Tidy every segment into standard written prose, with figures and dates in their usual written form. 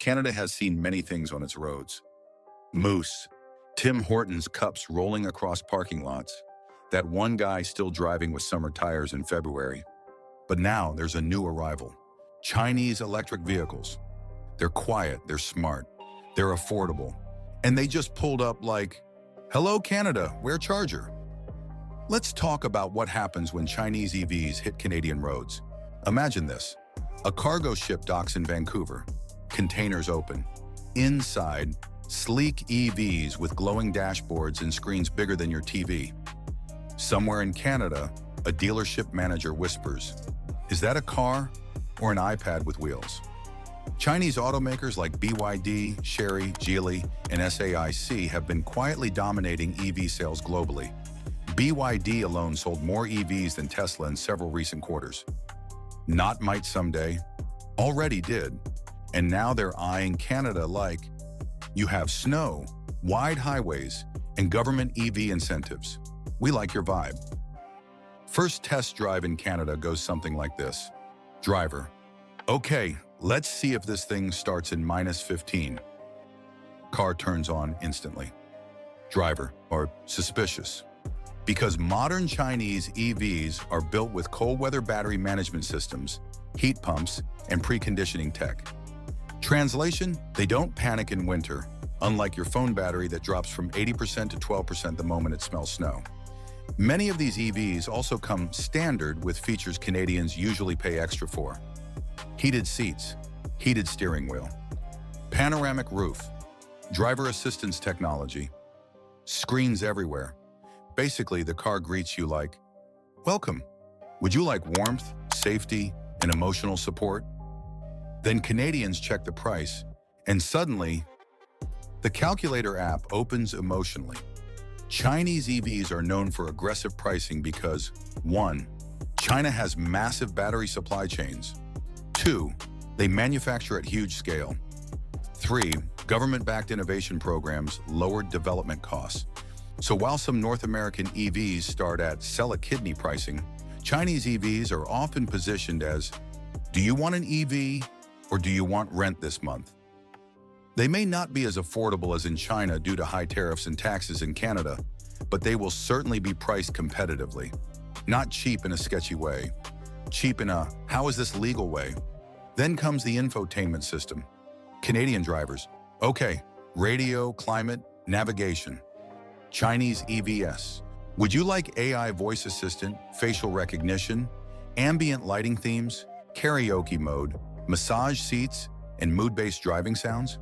Canada has seen many things on its roads. Moose, Tim Hortons cups rolling across parking lots, that one guy still driving with summer tires in February. But now there's a new arrival. Chinese electric vehicles. They're quiet, they're smart, they're affordable, and they just pulled up like, "Hello Canada, where charger?" Let's talk about what happens when Chinese EVs hit Canadian roads. Imagine this. A cargo ship docks in Vancouver. Containers open. Inside, sleek EVs with glowing dashboards and screens bigger than your TV. Somewhere in Canada, a dealership manager whispers, "Is that a car or an iPad with wheels?" Chinese automakers like BYD, Chery, Geely, and SAIC have been quietly dominating EV sales globally. BYD alone sold more EVs than Tesla in several recent quarters. Not might someday, already did, and now they're eyeing Canada like, you have snow, wide highways, and government EV incentives. We like your vibe. First test drive in Canada goes something like this. Driver: "Okay, let's see if this thing starts in -15. Car turns on instantly. Driver: "Suspicious. Because modern Chinese EVs are built with cold weather battery management systems, heat pumps, and preconditioning tech. Translation: they don't panic in winter, unlike your phone battery that drops from 80% to 12% the moment it smells snow. Many of these EVs also come standard with features Canadians usually pay extra for. Heated seats, heated steering wheel, panoramic roof, driver assistance technology, screens everywhere. Basically, the car greets you like, "Welcome. Would you like warmth, safety, and emotional support?" Then Canadians check the price, and suddenly, the calculator app opens emotionally. Chinese EVs are known for aggressive pricing because 1. China has massive battery supply chains. 2. They manufacture at huge scale. 3. Government-backed innovation programs lowered development costs. So while some North American EVs start at sell-a-kidney pricing, Chinese EVs are often positioned as, "Do you want an EV or do you want rent this month?" They may not be as affordable as in China due to high tariffs and taxes in Canada, but they will certainly be priced competitively. Not cheap in a sketchy way, cheap in a "how is this legal" way. Then comes the infotainment system. Canadian drivers: "Okay, radio, climate, navigation." Chinese EVs: "Would you like AI voice assistant, facial recognition, ambient lighting themes, karaoke mode, massage seats, and mood-based driving sounds?"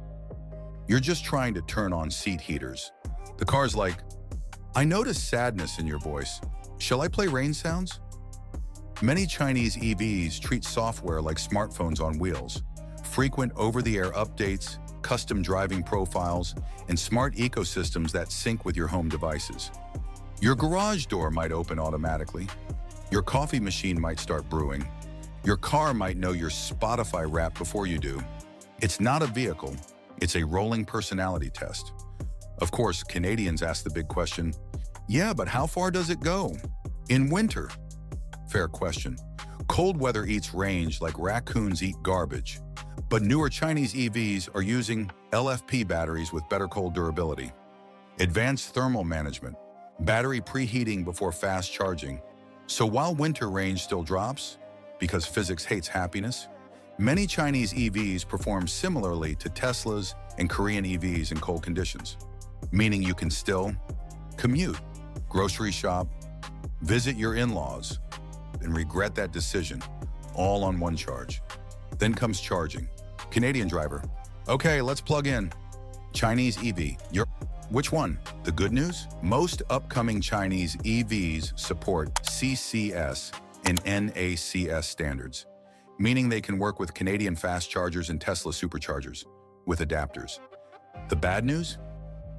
You're just trying to turn on seat heaters. The car's like, "I notice sadness in your voice. Shall I play rain sounds?" Many Chinese EVs treat software like smartphones on wheels. Frequent over-the-air updates, custom driving profiles, and smart ecosystems that sync with your home devices. Your garage door might open automatically. Your coffee machine might start brewing. Your car might know your Spotify rap before you do. It's not a vehicle, it's a rolling personality test. Of course, Canadians ask the big question, "Yeah, but how far does it go? In winter?" Fair question. Cold weather eats range like raccoons eat garbage. But newer Chinese EVs are using LFP batteries with better cold durability, advanced thermal management, battery preheating before fast charging. So while winter range still drops, because physics hates happiness, many Chinese EVs perform similarly to Teslas and Korean EVs in cold conditions, meaning you can still commute, grocery shop, visit your in-laws, and regret that decision, all on one charge. Then comes charging. Canadian driver: "Okay, let's plug in." Chinese EV: "Which one? The good news? Most upcoming Chinese EVs support CCS and NACS standards, meaning they can work with Canadian fast chargers and Tesla superchargers with adapters. The bad news?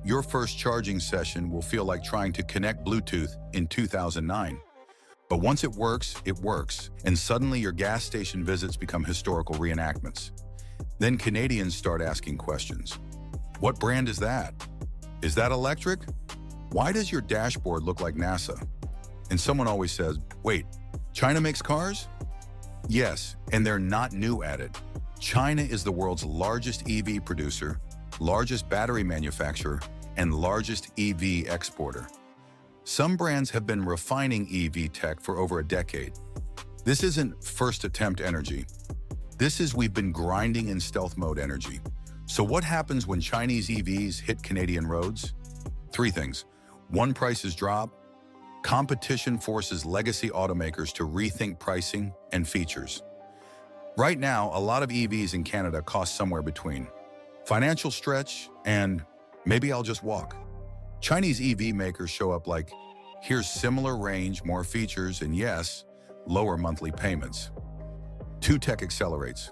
Your first charging session will feel like trying to connect Bluetooth in 2009. But once it works, and suddenly your gas station visits become historical reenactments. Then Canadians start asking questions. What brand is that? Is that electric? Why does your dashboard look like NASA? And someone always says, "Wait, China makes cars?" Yes, and they're not new at it. China is the world's largest EV producer, largest battery manufacturer, and largest EV exporter. Some brands have been refining EV tech for over a decade. This isn't first attempt energy. This is we've been grinding in stealth mode energy. So what happens when Chinese EVs hit Canadian roads? Three things. One, prices drop. Competition forces legacy automakers to rethink pricing and features. Right now, a lot of EVs in Canada cost somewhere between financial stretch and maybe I'll just walk. Chinese EV makers show up like, here's similar range, more features, and yes, lower monthly payments. Two, tech accelerates.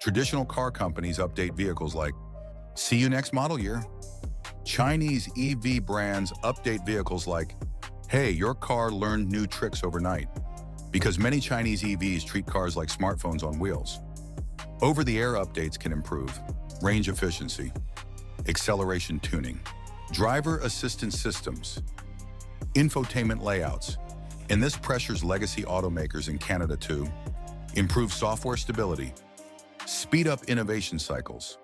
Traditional car companies update vehicles like, see you next model year. Chinese EV brands update vehicles like, hey, your car learned new tricks overnight. Because many Chinese EVs treat cars like smartphones on wheels. Over-the-air updates can improve range efficiency, acceleration tuning, driver assistance systems, infotainment layouts, and this pressures legacy automakers in Canada to improve software stability, speed up innovation cycles,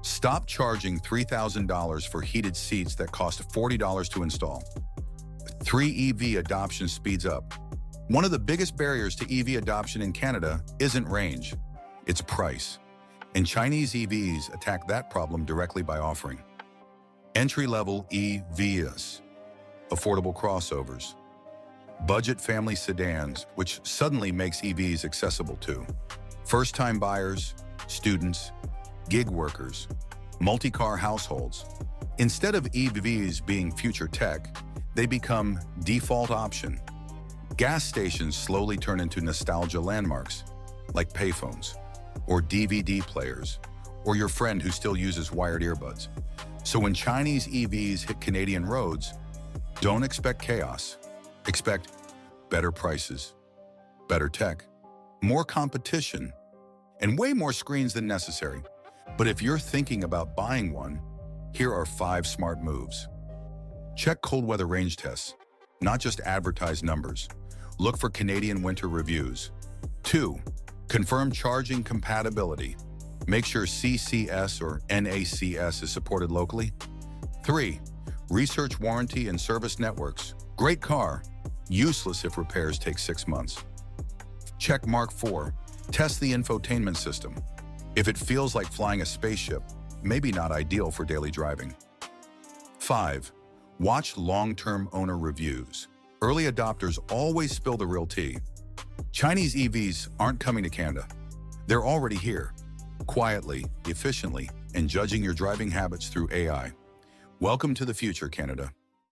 stop charging $3,000 for heated seats that cost $40 to install. 3, EV adoption speeds up. One of the biggest barriers to EV adoption in Canada isn't range, it's price. And Chinese EVs attack that problem directly by offering entry-level EVs, affordable crossovers, budget family sedans, which suddenly makes EVs accessible to first-time buyers, students, gig workers, multi-car households. Instead of EVs being future tech, they become default option. Gas stations slowly turn into nostalgia landmarks, like payphones, or DVD players, or your friend who still uses wired earbuds. So when Chinese EVs hit Canadian roads, don't expect chaos. Expect better prices, better tech, more competition, and way more screens than necessary. But if you're thinking about buying one, here are 5 smart moves. Check cold weather range tests, not just advertised numbers. Look for Canadian winter reviews. 2, confirm charging compatibility. Make sure CCS or NACS is supported locally. 3, research warranty and service networks. Great car, useless if repairs take 6 months. Check mark 4, test the infotainment system. If it feels like flying a spaceship, maybe not ideal for daily driving. 5, watch long-term owner reviews. Early adopters always spill the real tea. Chinese EVs aren't coming to Canada. They're already here, quietly, efficiently, and judging your driving habits through AI. Welcome to the future, Canada.